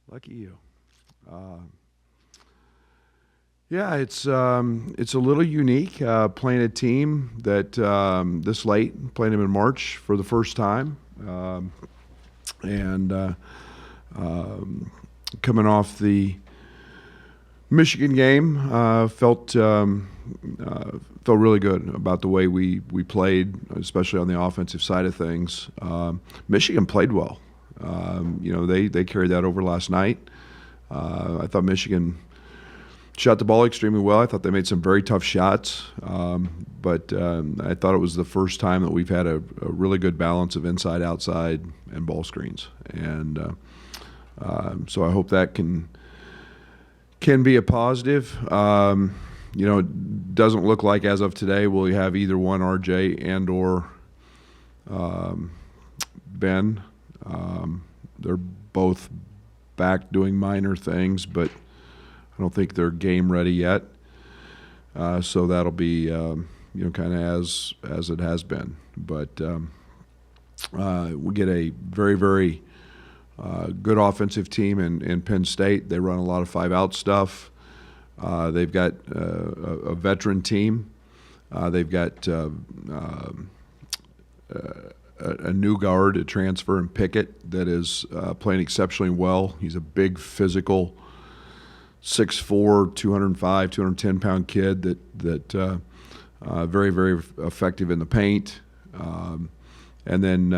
Lucky you. Uh, yeah, it's a little unique playing a team that this late, playing them in March for the first time, and coming off the Michigan game, felt really good about the way we played, especially on the offensive side of things. Michigan played well. They carried that over last night. I thought Michigan shot the ball extremely well. I thought they made some very tough shots, but I thought it was the first time that we've had a really good balance of inside, outside, and ball screens. And so I hope that can be a positive. It doesn't look like as of today will you have either one, RJ and or Ben. They're both back doing minor things, but I don't think they're game ready yet. So that'll be kind of as it has been. But we get a very, very good offensive team in Penn State. They run a lot of five-out stuff. They've got a veteran team. They've got a new guard, a transfer in Pickett that is playing exceptionally well. He's a big, physical, 6'4", 205, 210-pound kid that very, very effective in the paint. And then,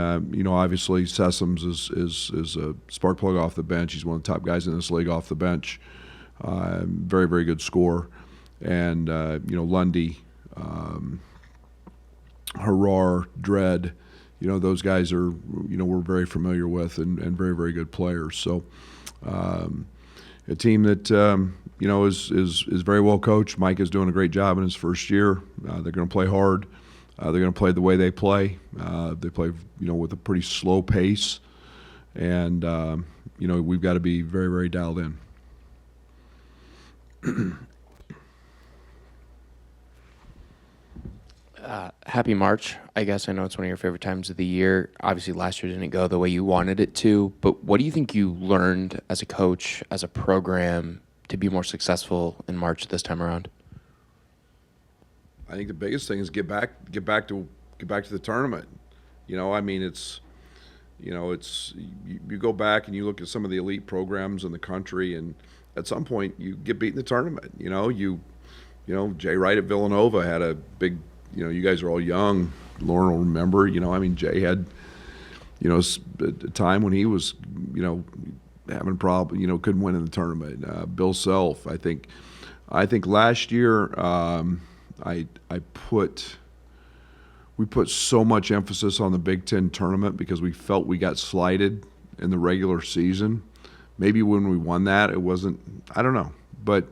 obviously Sessoms is a spark plug off the bench. He's one of the top guys in this league off the bench. Very, very good scorer. And, Lundy, Harar, Dredd, those guys are, we're very familiar with and very, very good players. So a team that, is very well coached. Mike is doing a great job in his first year. They're going to play hard. They're going to play the way they play. They play, with a pretty slow pace. And, we've got to be very, very dialed in. Happy March. I guess I know it's one of your favorite times of the year. Obviously, last year didn't go the way you wanted it to, but what do you think you learned as a coach, as a program, to be more successful in March this time around? I think the biggest thing is get back to the tournament. It's you go back and you look at some of the elite programs in the country, and at some point you get beat in the tournament. Jay Wright at Villanova had a big. You guys are all young. Lauren will remember. Jay had, a time when he was, having problems. Couldn't win in the tournament. Bill Self. I think last year we put so much emphasis on the Big Ten tournament because we felt we got slighted in the regular season. Maybe when we won that, it wasn't. I don't know. But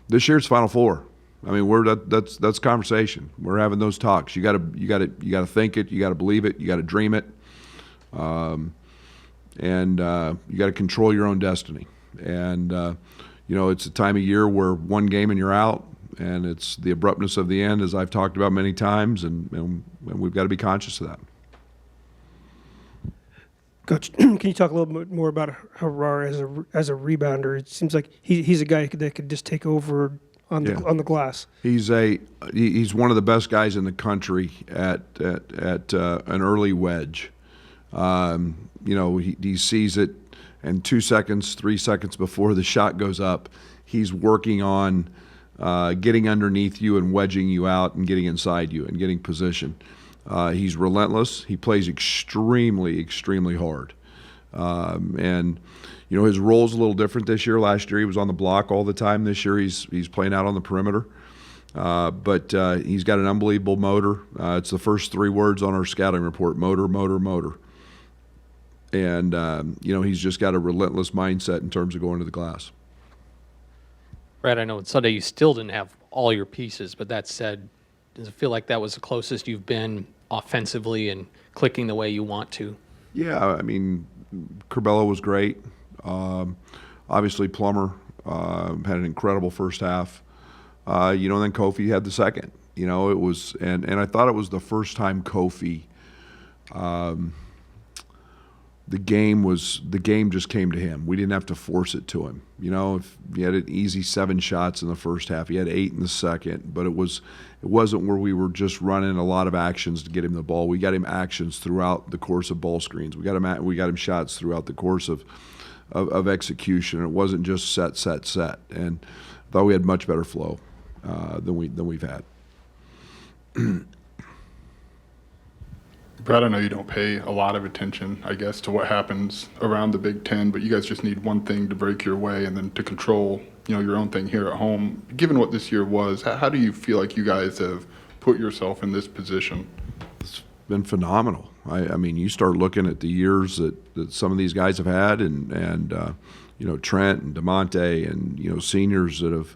this year's Final Four. That's conversation. We're having those talks. You got to think it. You got to believe it. You got to dream it, and you got to control your own destiny. And it's a time of year where one game and you're out, and it's the abruptness of the end, as I've talked about many times, and we've got to be conscious of that. Coach, can you talk a little bit more about Harar as a rebounder? It seems like he's a guy that could just take over on the glass. He's one of the best guys in the country at an early wedge. He sees it, and 2 seconds, 3 seconds before the shot goes up, he's working on getting underneath you and wedging you out and getting inside you and getting position. He's relentless. He plays extremely, extremely hard. And his role's a little different this year. Last year he was on the block all the time. This year he's playing out on the perimeter. But he's got an unbelievable motor. It's the first 3 words on our scouting report: motor, motor, motor. And he's just got a relentless mindset in terms of going to the glass. Brad, I know on Sunday you still didn't have all your pieces, but that said, does it feel like that was the closest you've been offensively and clicking the way you want to? Yeah, Curbelo was great. Obviously, Plummer had an incredible first half. And then Kofi had the second. It was, and I thought it was the first time Kofi the game just came to him. We didn't have to force it to him. You know, if he had an easy 7 shots in the first half, he had 8 in the second, but it wasn't where we were just running a lot of actions to get him the ball. We got him actions throughout the course of ball screens. We got him shots throughout the course of execution. It wasn't just set. And I thought we had much better flow than we've had. Brad, I know you don't pay a lot of attention, I guess, to what happens around the Big Ten, but you guys just need one thing to break your way and then to control, your own thing here at home. Given what this year was, how do you feel like you guys have put yourself in this position? It's been phenomenal. I mean, you start looking at the years that some of these guys have had, and Trent and DeMonte and seniors that have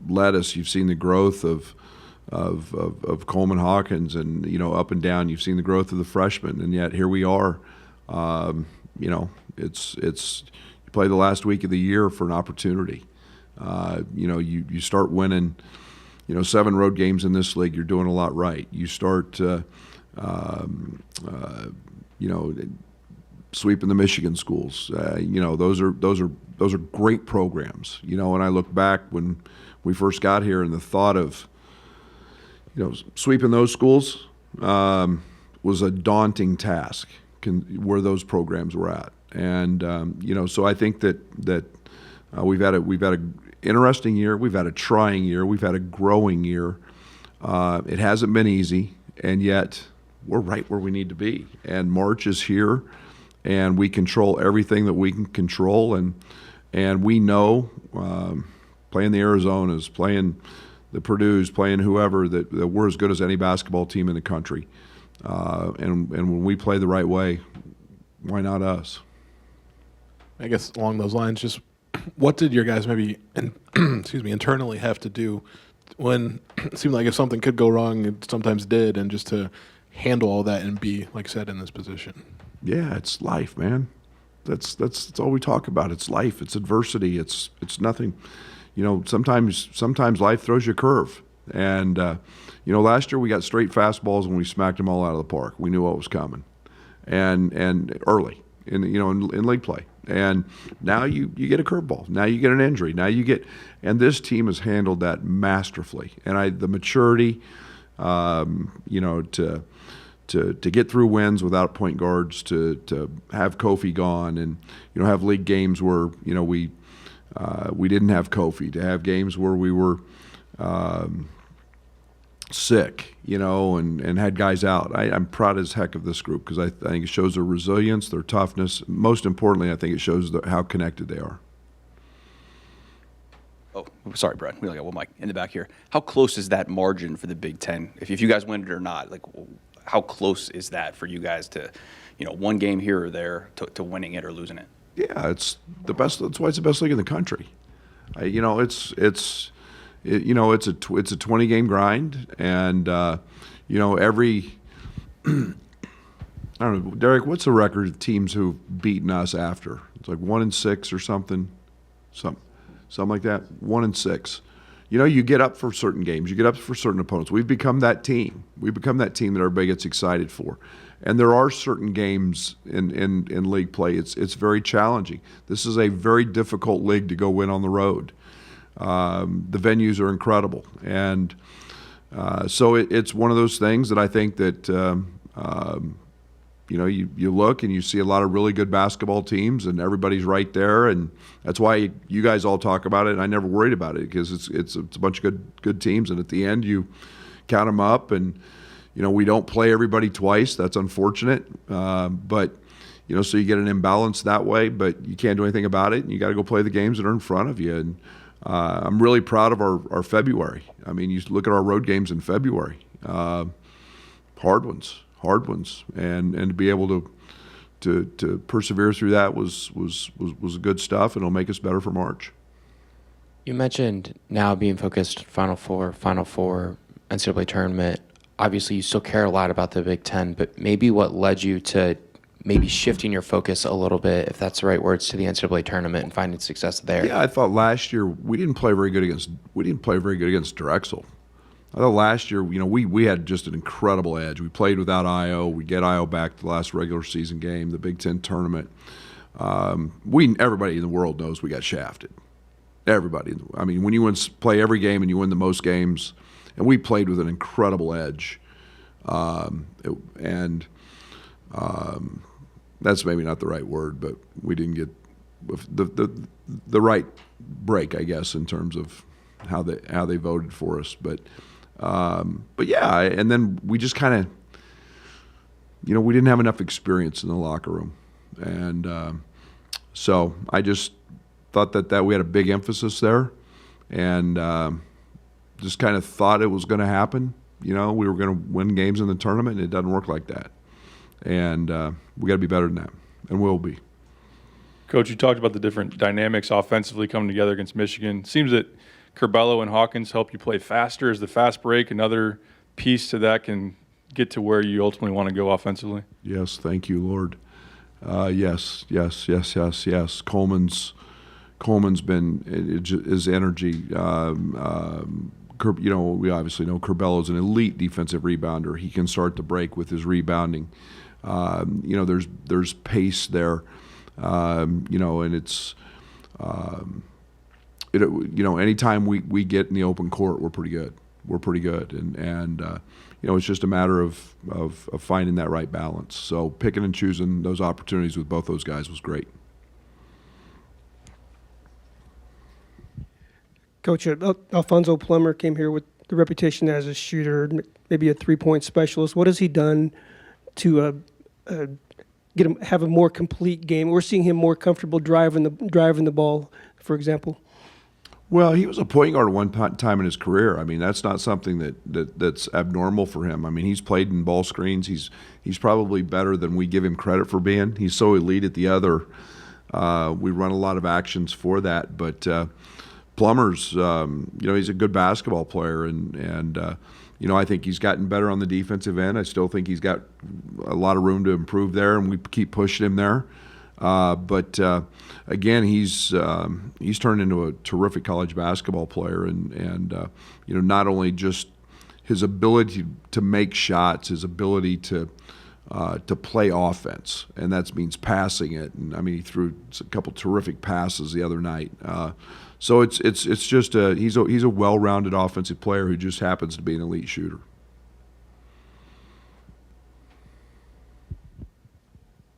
led us. You've seen the growth of Coleman Hawkins, and up and down. You've seen the growth of the freshmen, and yet here we are. It's you play the last week of the year for an opportunity. You start winning. 7 road games in this league, you're doing a lot right. You start, sweeping the Michigan schools. Those are great programs. And I look back when we first got here, and the thought of sweeping those schools was a daunting task. Where those programs were at, and so I think that we've had a interesting year. We've had a trying year. We've had a growing year. It hasn't been easy, and yet we're right where we need to be. And March is here, and we control everything that we can control. And we know, playing the Arizonas, playing the Purdue's, playing whoever, that we're as good as any basketball team in the country. And when we play the right way, why not us? I guess along those lines, just what did your guys maybe, internally have to do when it seemed like if something could go wrong, it sometimes did, and just to handle all that and be, like I said, in this position? Yeah, it's life, man. That's all we talk about. It's life. It's adversity. It's nothing. Sometimes life throws you a curve. And last year we got straight fastballs and we smacked them all out of the park. We knew what was coming, and early in league play. And now you get a curveball. Now you get an injury. And this team has handled that masterfully. And the maturity, to get through wins without point guards, to have Kofi gone, and have league games where we didn't have Kofi, to have games where we were sick, and had guys out. I'm proud as heck of this group, because I think it shows their resilience, their toughness. Most importantly, I think it shows how connected they are. Oh, sorry, Brad. We only got one mic in the back here. How close is that margin for the Big Ten? If you guys win it or not, how close is that for you guys to, one game here or there to winning it or losing it? Yeah, it's the best. That's why it's the best league in the country. It's a 20-game grind, and every I don't know, Derek, what's the record of teams who've beaten us after? It's like 1-6 or something like that. 1-6. You get up for certain games. You get up for certain opponents. We've become that team. We've become that team that everybody gets excited for. And there are certain games in league play. It's very challenging. This is a very difficult league to go win on the road. The venues are incredible. And so it's one of those things that I think that you look and you see a lot of really good basketball teams, and everybody's right there, and that's why you guys all talk about it. And I never worried about it, because it's a bunch of good teams, and at the end you count them up, and we don't play everybody twice. That's unfortunate, but so you get an imbalance that way, but you can't do anything about it, and you got to go play the games that are in front of you. And I'm really proud of our February. I mean, you look at our road games in February, hard ones, and to be able to persevere through that was good stuff, and it'll make us better for March. You mentioned now being focused Final Four, NCAA tournament. Obviously, you still care a lot about the Big Ten, but maybe what led you to maybe shifting your focus a little bit, if that's the right words, to the NCAA tournament and finding success there? Yeah, I thought last year we didn't play very good against Drexel. I thought last year, we had just an incredible edge. We played without Io. We get Io back the last regular season game, the Big Ten tournament. Everybody in the world knows we got shafted. Everybody. I mean, when you play every game and you win the most games, and we played with an incredible edge, that's maybe not the right word, but we didn't get the right break, I guess, in terms of how they voted for us. But yeah, and then we just kind of, we didn't have enough experience in the locker room, and so I just thought that we had a big emphasis there, and just kind of thought it was going to happen. We were going to win games in the tournament, and it doesn't work like that. And we got to be better than that, and we'll be. Coach, you talked about the different dynamics offensively coming together against Michigan. Seems that Curbelo and Hawkins help you play faster. Is the fast break another piece to that can get to where you ultimately want to go offensively? Yes, thank you, Lord. Yes. Coleman's been his energy. We obviously know Curbelo's an elite defensive rebounder. He can start the break with his rebounding. There's pace there. And it's anytime we get in the open court, we're pretty good. And it's just a matter of finding that right balance. So picking and choosing those opportunities with both those guys was great. Coach, Alfonso Plummer came here with the reputation as a shooter, maybe a three-point specialist. What has he done to have a more complete game? We're seeing him more comfortable driving the ball, for example. Well, he was a point guard at one time in his career. I mean, that's not something that's abnormal for him. I mean, he's played in ball screens. He's probably better than we give him credit for being. He's so elite at the other. We run a lot of actions for that, but Plummer's, he's a good basketball player, and I think he's gotten better on the defensive end. I still think he's got a lot of room to improve there, and we keep pushing him there. But again, he's turned into a terrific college basketball player, and not only just his ability to make shots, his ability to play offense, and that means passing it. And I mean, he threw a couple terrific passes the other night. So it's just he's a well-rounded offensive player who just happens to be an elite shooter.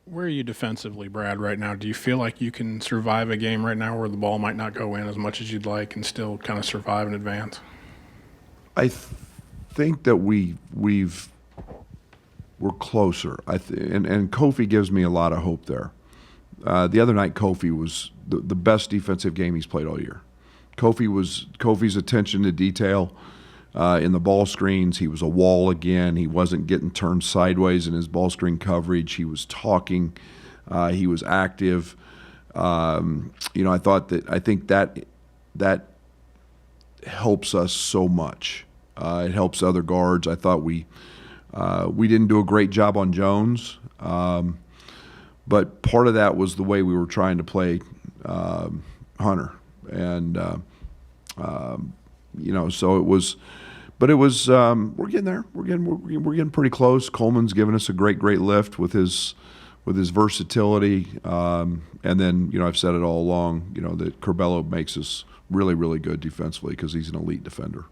Where are you defensively, Brad, right now? Do you feel like you can survive a game right now where the ball might not go in as much as you'd like and still kind of survive and advance? I think that we're closer. And Kofi gives me a lot of hope there. The other night, Kofi was the best defensive game he's played all year. Kofi's attention to detail in the ball screens. He was a wall again. He wasn't getting turned sideways in his ball screen coverage. He was talking. He was active. I think that helps us so much. It helps other guards. I thought we didn't do a great job on Jones. But part of that was the way we were trying to play Hunter, and so it was. But it was. We're getting there. We're getting pretty close. Coleman's given us a great lift with his versatility, and then I've said it all along. That Curbelo makes us really good defensively because he's an elite defender.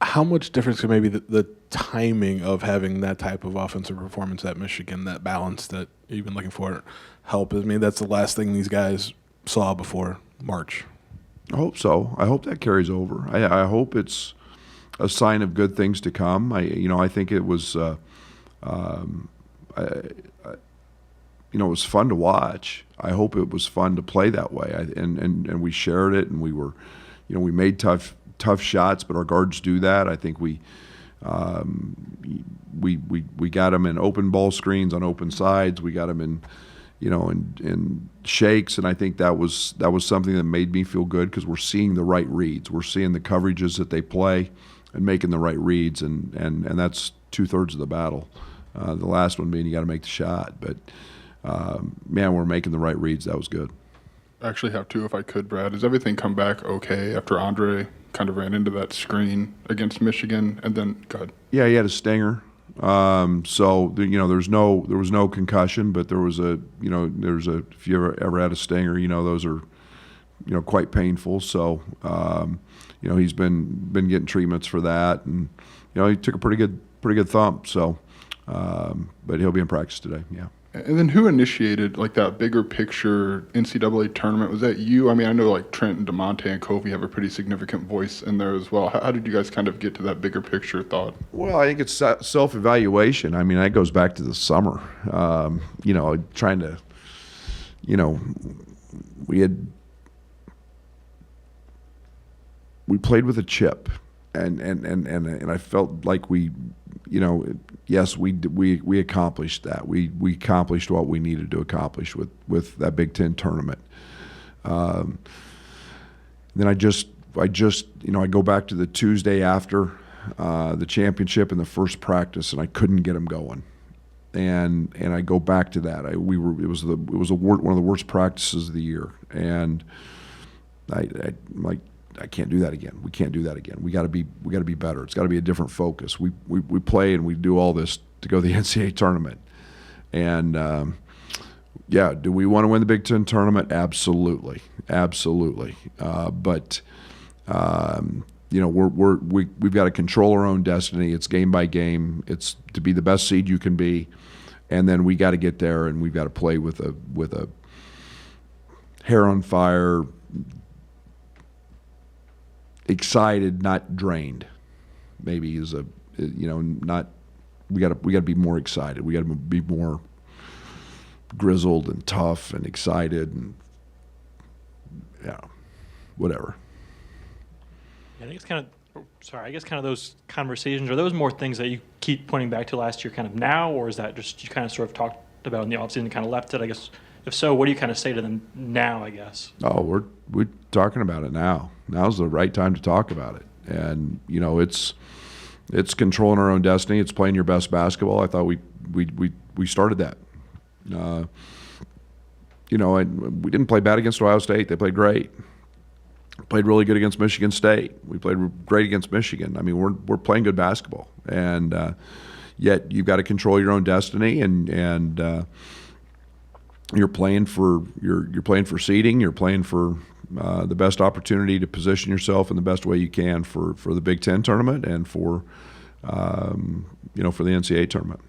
How much difference can maybe the timing of having that type of offensive performance at Michigan, that balance that you've been looking for, help? I mean, that's the last thing these guys saw before March. I hope so. I hope that carries over. I hope it's a sign of good things to come. I think it was, it was fun to watch. I hope it was fun to play that way. And we shared it, and we were, we made tough shots, but our guards do that. I think we got them in open ball screens on open sides. We got them in shakes, and I think that was something that made me feel good because we're seeing the right reads. We're seeing the coverages that they play and making the right reads, and that's 2/3 of the battle. The last one being you got to make the shot, but we're making the right reads. That was good. I actually have two, if I could, Brad. Does everything come back okay after Andre kind of ran into that screen against Michigan, and then go ahead. Yeah, he had a stinger. There was no concussion, but there was a, if you ever had a stinger, those are, quite painful. So, he's been getting treatments for that, and he took a pretty good thump. So, but he'll be in practice today. Yeah. And then who initiated like that bigger picture NCAA tournament? Was that you? I mean, I know like Trent and DeMonte and Kobe have a pretty significant voice in there as well. How did you guys kind of get to that bigger picture thought? Well, I think it's self-evaluation. I mean, that goes back to the summer. Trying to, we played with a chip, and I felt like yes, we accomplished that. We accomplished what we needed to accomplish with that Big Ten tournament. Then I go back to the Tuesday after the championship and the first practice, and I couldn't get them going. And I go back to that. It was one of the worst practices of the year, and I'm like, I can't do that again. We can't do that again. We got to be better. It's got to be a different focus. We play and we do all this to go to the NCAA tournament. And do we want to win the Big Ten tournament? Absolutely. But we've got to control our own destiny. It's game by game. It's to be the best seed you can be, and then we got to get there, and we've got to play with a hair on fire. Excited, not drained. Maybe is not. We got to be more excited. We got to be more grizzled and tough and excited and whatever. I think it's kind of those conversations, are those more things that you keep pointing back to last year kind of now, or is that just you kind of sort of talked about in the offseason and kind of left it, I guess? If so, what do you kind of say to them now, I guess? Oh, we're talking about it now. Now's the right time to talk about it. And, it's controlling our own destiny. It's playing your best basketball. I thought we started that. And we didn't play bad against Ohio State. They played great. Played really good against Michigan State. We played great against Michigan. I mean, we're playing good basketball. And yet you've got to control your own destiny, and you're playing for seeding. You're playing for the best opportunity to position yourself in the best way you can for the Big Ten tournament and for the NCAA tournament.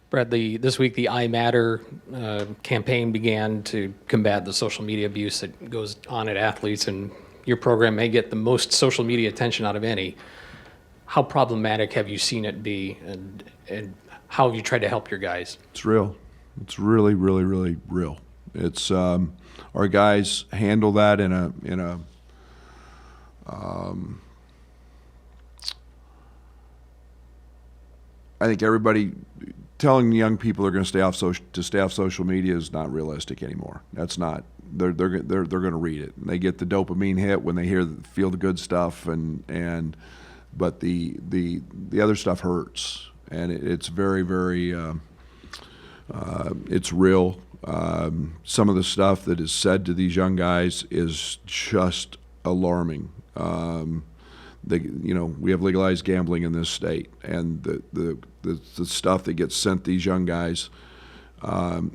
Brad, this week the I Matter campaign began to combat the social media abuse that goes on at athletes, and your program may get the most social media attention out of any. How problematic have you seen it be, and how have you tried to help your guys? It's real. It's really, really, really real. It's our guys handle that in a I think everybody telling young people they're going to stay off social media is not realistic anymore. That's not. They're going to read it. And they get the dopamine hit when they feel the good stuff, but the other stuff hurts, and it's very, very. It's real. Some of the stuff that is said to these young guys is just alarming. We have legalized gambling in this state, and the stuff that gets sent these young guys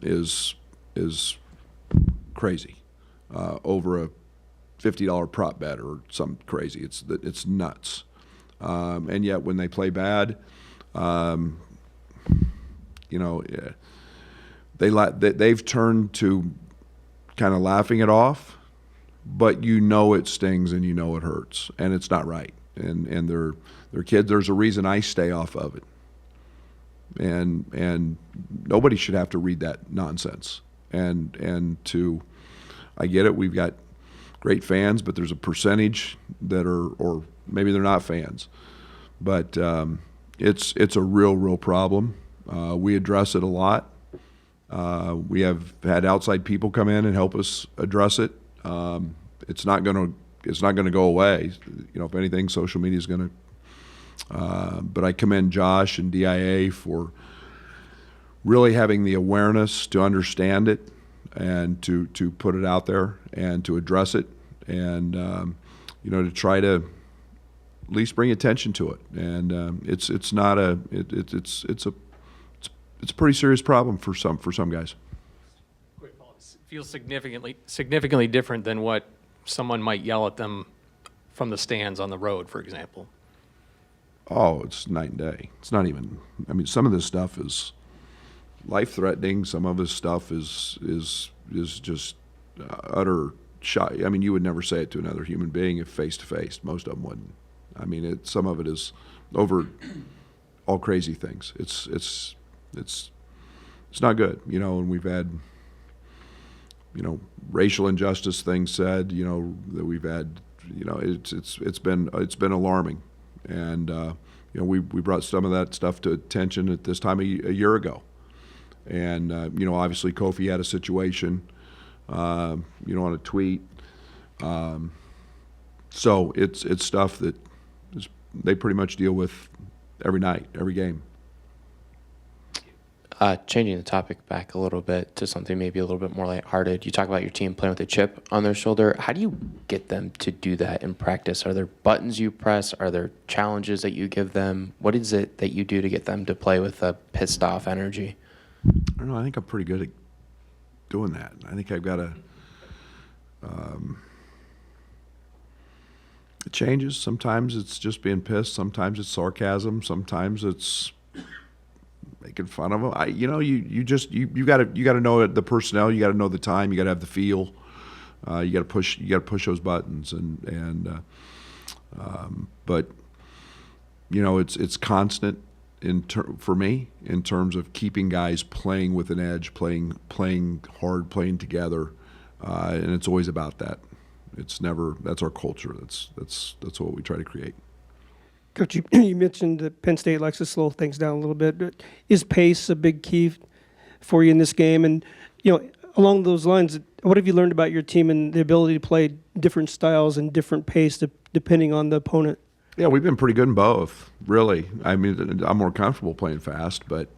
is crazy. Over a $50 prop bet or something crazy. It's nuts. And yet when they play bad, they've turned to kind of laughing it off, but it stings and it hurts, and it's not right. And they're kids. There's a reason I stay off of it. And nobody should have to read that nonsense. I get it. We've got great fans, but there's a percentage that are, or maybe they're not fans. But it's a real problem. We address it a lot. We have had outside people come in and help us address it. It's not going to go away. If anything, social media is going to. But I commend Josh and DIA for really having the awareness to understand it and to put it out there and to address it. And to try to at least bring attention to it. And it's a pretty serious problem for some guys. Feels significantly different than what someone might yell at them from the stands on the road, for example. Oh, it's night and day. It's not even. I mean, some of this stuff is life-threatening. Some of this stuff is just utter shot. I mean, you would never say it to another human being if face to face. Most of them wouldn't. I mean, some of it is over all crazy things. It's not good, and we've had, racial injustice things said, that we've had, it's been alarming, and we brought some of that stuff to attention at this time a year ago, and obviously Kofi had a situation, on a tweet, so it's stuff that they pretty much deal with every night, every game. Changing the topic back a little bit to something maybe a little bit more lighthearted. You talk about your team playing with a chip on their shoulder. How do you get them to do that in practice? Are there buttons you press? Are there challenges that you give them? What is it that you do to get them to play with a pissed off energy? I don't know. I think I'm pretty good at doing that. I think I've got it changes. Sometimes it's just being pissed. Sometimes it's sarcasm. Sometimes it's making fun of them. You got to know the personnel. You got to know the time. You got to have the feel. You got to push those buttons. But it's constant for me in terms of keeping guys playing with an edge, playing hard, playing together, and it's always about that. It's never. That's our culture. That's what we try to create. Coach, you mentioned that Penn State likes to slow things down a little bit. But is pace a big key for you in this game? And along those lines, what have you learned about your team and the ability to play different styles and different pace depending on the opponent? Yeah, we've been pretty good in both. Really, I mean, I'm more comfortable playing fast, but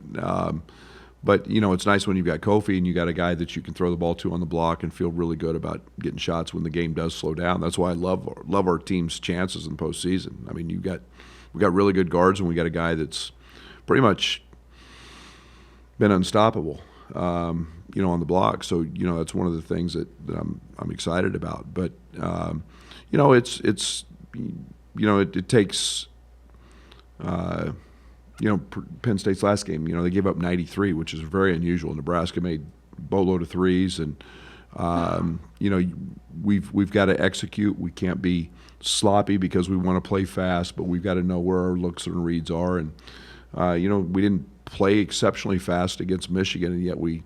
it's nice when you've got Kofi and you got a guy that you can throw the ball to on the block and feel really good about getting shots when the game does slow down. That's why I love our team's chances in postseason. I mean, we got really good guards and we got a guy that's pretty much been unstoppable, on the block. So that's one of the things that I'm excited about. But it takes. Penn State's last game, they gave up 93, which is very unusual. Nebraska made boatload of threes, and we've got to execute. We can't be sloppy because we want to play fast, but we've got to know where our looks and reads are. And we didn't play exceptionally fast against Michigan, and yet we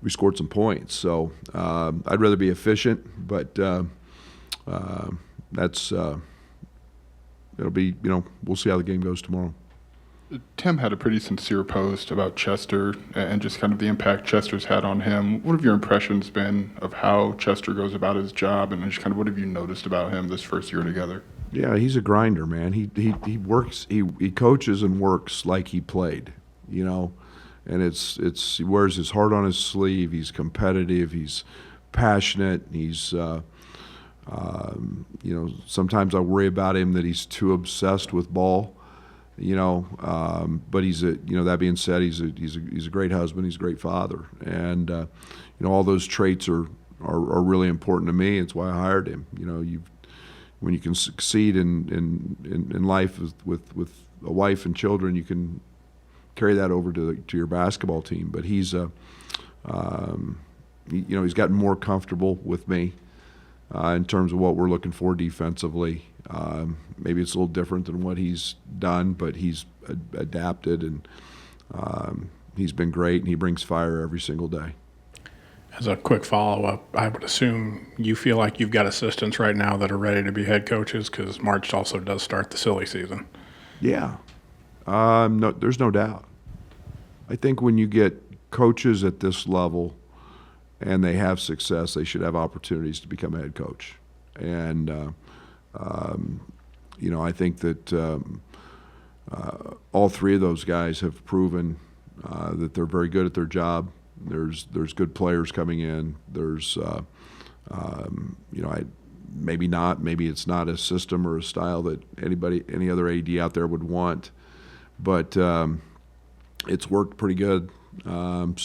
scored some points. So I'd rather be efficient, but that's it'll be we'll see how the game goes tomorrow. Tim had a pretty sincere post about Chester and just kind of the impact Chester's had on him. What have your impressions been of how Chester goes about his job, and just kind of what have you noticed about him this first year together? Yeah, he's a grinder, man. He works, he coaches and works like he played, and he wears his heart on his sleeve. He's competitive. He's passionate. He's sometimes I worry about him that he's too obsessed with ball. But he's that being said, he's a great husband. He's a great father, and all those traits are really important to me. It's why I hired him. When you can succeed in life with a wife and children, you can carry that over to your basketball team. But he's he's gotten more comfortable with me in terms of what we're looking for defensively. Maybe it's a little different than what he's done, but he's adapted, and he's been great, and he brings fire every single day. As a quick follow-up, I would assume you feel like you've got assistants right now that are ready to be head coaches, because March also does start the silly season. Yeah. No, there's no doubt. I think when you get coaches at this level and they have success, they should have opportunities to become a head coach. And I think that all three of those guys have proven that they're very good at their job. There's good players coming in. There's maybe not. Maybe it's not a system or a style that any other AD out there would want. But it's worked pretty good. But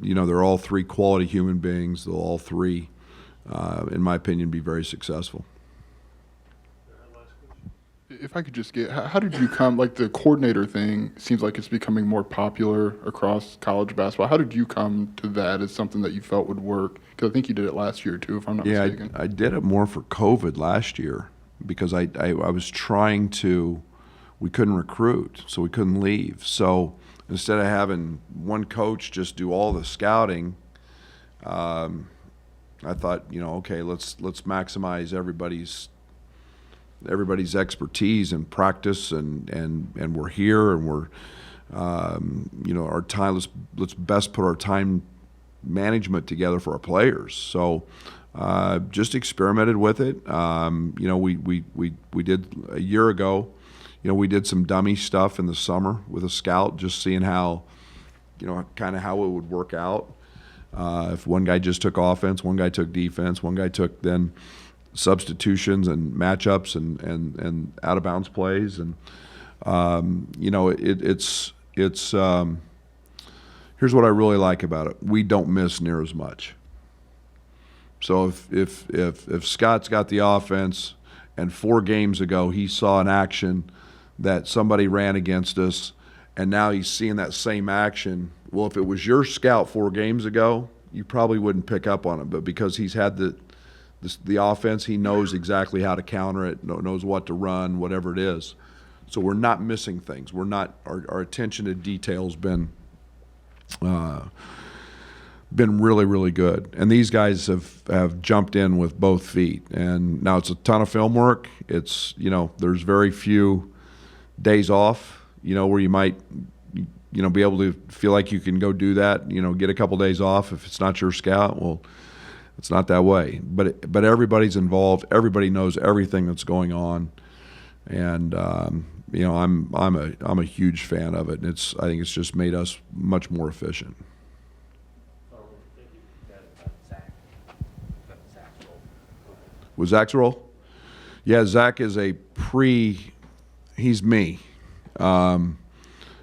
they're all three quality human beings. They'll all three, in my opinion, be very successful. If I could just get, how did you come, like the coordinator thing seems like it's becoming more popular across college basketball. How did you come to that as something that you felt would work? Because I think you did it last year too, if I'm not mistaken. I did it more for COVID last year because I was trying to, we couldn't recruit, so we couldn't leave. So instead of having one coach just do all the scouting, I thought, okay, let's maximize everybody's expertise and practice, and we're here, and we're our time. Let's best put our time management together for our players. So just experimented with it. We did a year ago. We did some dummy stuff in the summer with a scout, just seeing how kind of how it would work out. If one guy just took offense, one guy took defense, one guy took then substitutions and matchups and out of bounds plays, and it's here's what I really like about it: we don't miss near as much. So if Scott's got the offense, and 4 games ago he saw an action that somebody ran against us, and now he's seeing that same action. Well, if it was your scout 4 games ago, you probably wouldn't pick up on it, but because he's had the offense, he knows exactly how to counter it, knows what to run, whatever it is. So we're not missing things. We're not. Our attention to detail's been really, really good. And these guys have jumped in with both feet. And now it's a ton of film work. It's there's very few days off. Where you might be able to feel like you can go do that. Get a couple days off if it's not your scout. Well, it's not that way, but everybody's involved. Everybody knows everything that's going on, and I'm a huge fan of it. And I think it's just made us much more efficient. Was Zach's role? Yeah, Zach is he's me.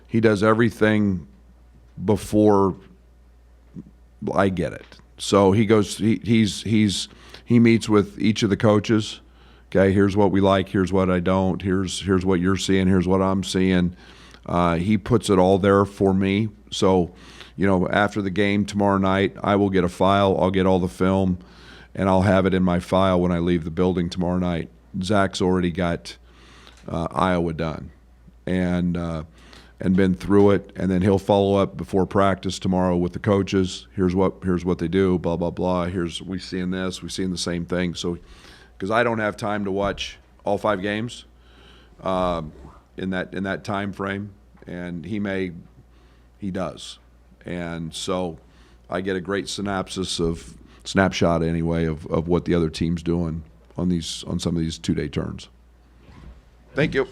He does everything before I get it. So he goes. He meets with each of the coaches. Okay, here's what we like. Here's what I don't. Here's what you're seeing. Here's what I'm seeing. He puts it all there for me. So, after the game tomorrow night, I will get a file. I'll get all the film, and I'll have it in my file when I leave the building tomorrow night. Zach's already got Iowa done, and been through it, and then he'll follow up before practice tomorrow with the coaches. Here's what they do, blah blah blah. We seeing this, we seeing the same thing. So, because I don't have time to watch all 5 games in that time frame, and he does, and so I get a great snapshot anyway of what the other team's doing on some of these 2-day turns. Thank you.